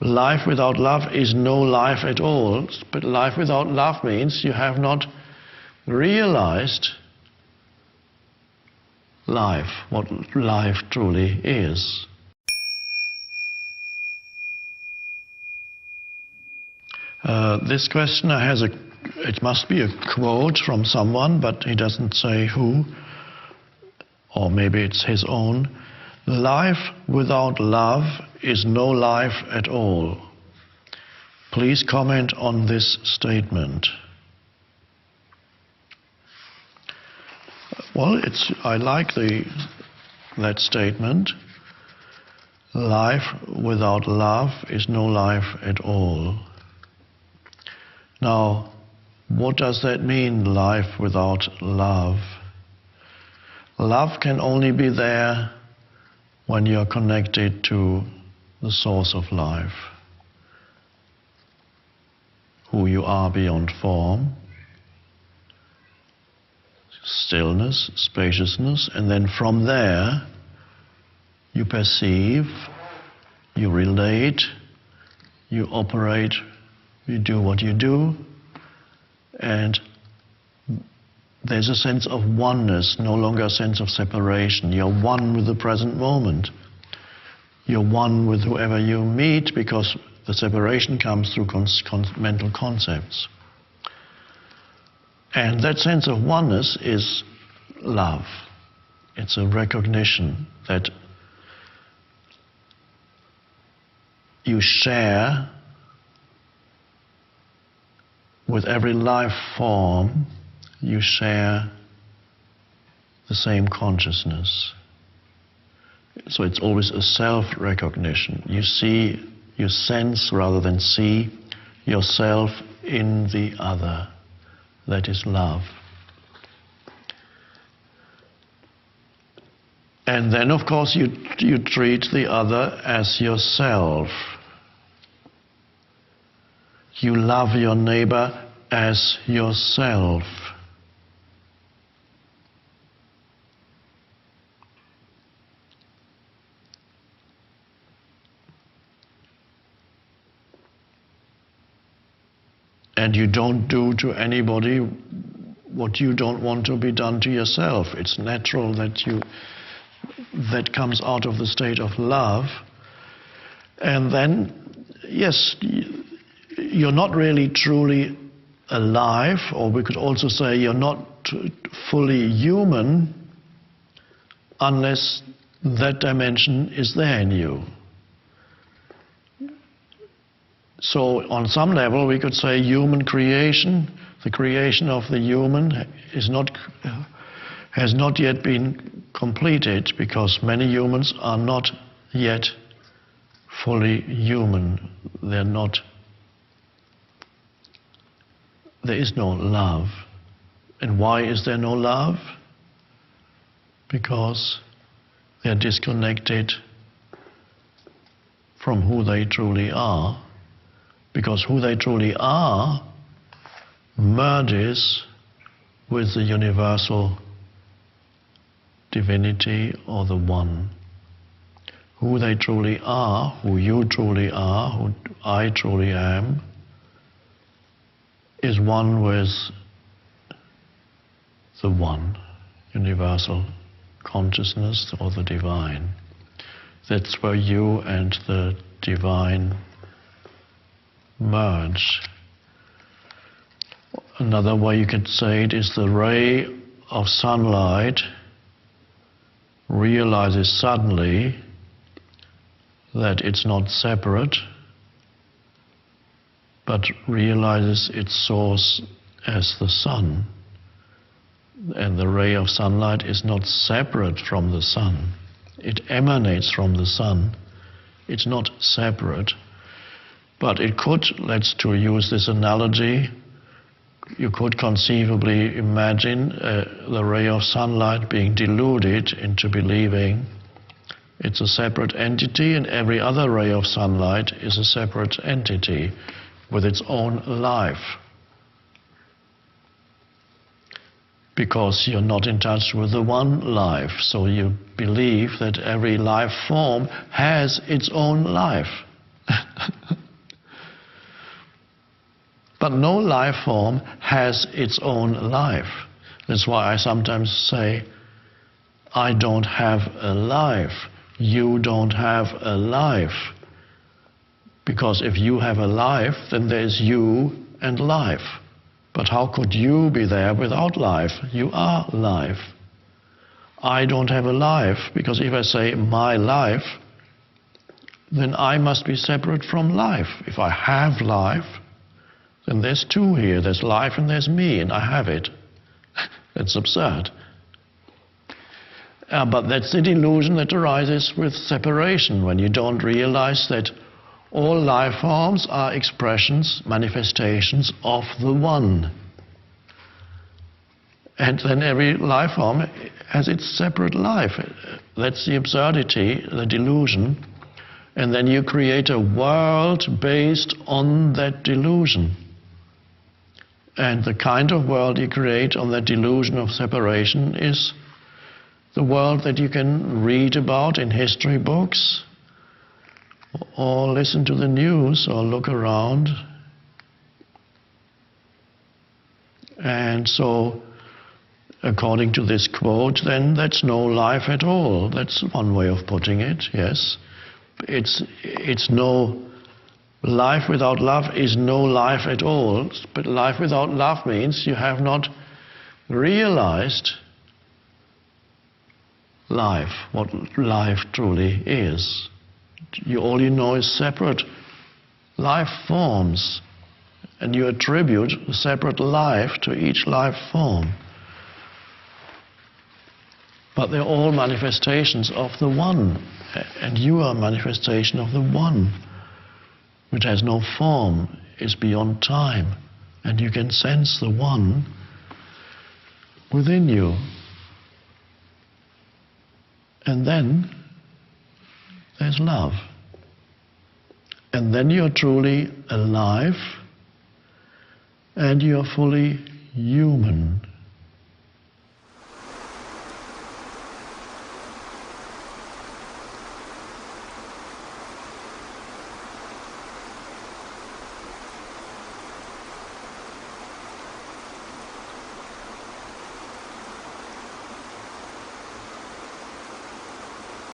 Life without love is no life at all. But life without love means you have not realized life, what life truly is. This questioner has it must be a quote from someone, but he doesn't say who, or maybe it's his own. Life without love is no life at all. Please comment on this statement. Well, I like that statement. Life without love is no life at all. Now, what does that mean, life without love? Love can only be there when you're connected to the source of life, who you are beyond form, stillness, spaciousness, and then from there you perceive, you relate, you operate, you do what you do, and there's a sense of oneness, no longer a sense of separation. You're one with the present moment. You're one with whoever you meet, because the separation comes through mental concepts. And that sense of oneness is love. It's a recognition that you share with every life form, you share the same consciousness. So it's always a self-recognition. You sense rather than see yourself in the other. That is love. And then, of course, you treat the other as yourself. You love your neighbor as yourself. And you don't do to anybody what you don't want to be done to yourself. It's natural that comes out of the state of love. And then, yes, you're not really truly alive, or we could also say you're not fully human unless that dimension is there in you. So on some level we could say human creation, the creation of the human has not yet been completed, because many humans are not yet fully human. There is no love. And why is there no love? Because they're disconnected from who they truly are. Because who they truly are merges with the universal divinity or the one. Who they truly are, who you truly are, who I truly am, is one with the one, universal consciousness or the divine. That's where you and the divine merge. Another way you could say it is the ray of sunlight realizes suddenly that it's not separate, but realizes its source as the sun. And the ray of sunlight is not separate from the sun. It emanates from the sun. It's not separate. But it could, to use this analogy, you could conceivably imagine the ray of sunlight being deluded into believing it's a separate entity, and every other ray of sunlight is a separate entity with its own life. Because you're not in touch with the one life, so you believe that every life form has its own life. But no life form has its own life. That's why I sometimes say, I don't have a life. You don't have a life. Because if you have a life, then there's you and life. But how could you be there without life? You are life. I don't have a life, because if I say my life, then I must be separate from life. If I have life, then there's two here. There's life and there's me, and I have it. That's absurd. But that's the delusion that arises with separation, when you don't realize that all life forms are expressions, manifestations of the One. And then every life form has its separate life. That's the absurdity, the delusion. And then you create a world based on that delusion. And the kind of world you create on that delusion of separation is the world that you can read about in history books, or listen to the news, or look around. And so, according to this quote, then that's no life at all. That's one way of putting it, yes. It's no life without love is no life at all. But life without love means you have not realized life, what life truly is. All you know is separate life forms, and you attribute a separate life to each life form. But they're all manifestations of the One, and you are a manifestation of the One, which has no form, is beyond time, and you can sense the One within you. And then there's love. And then you're truly alive, and you're fully human.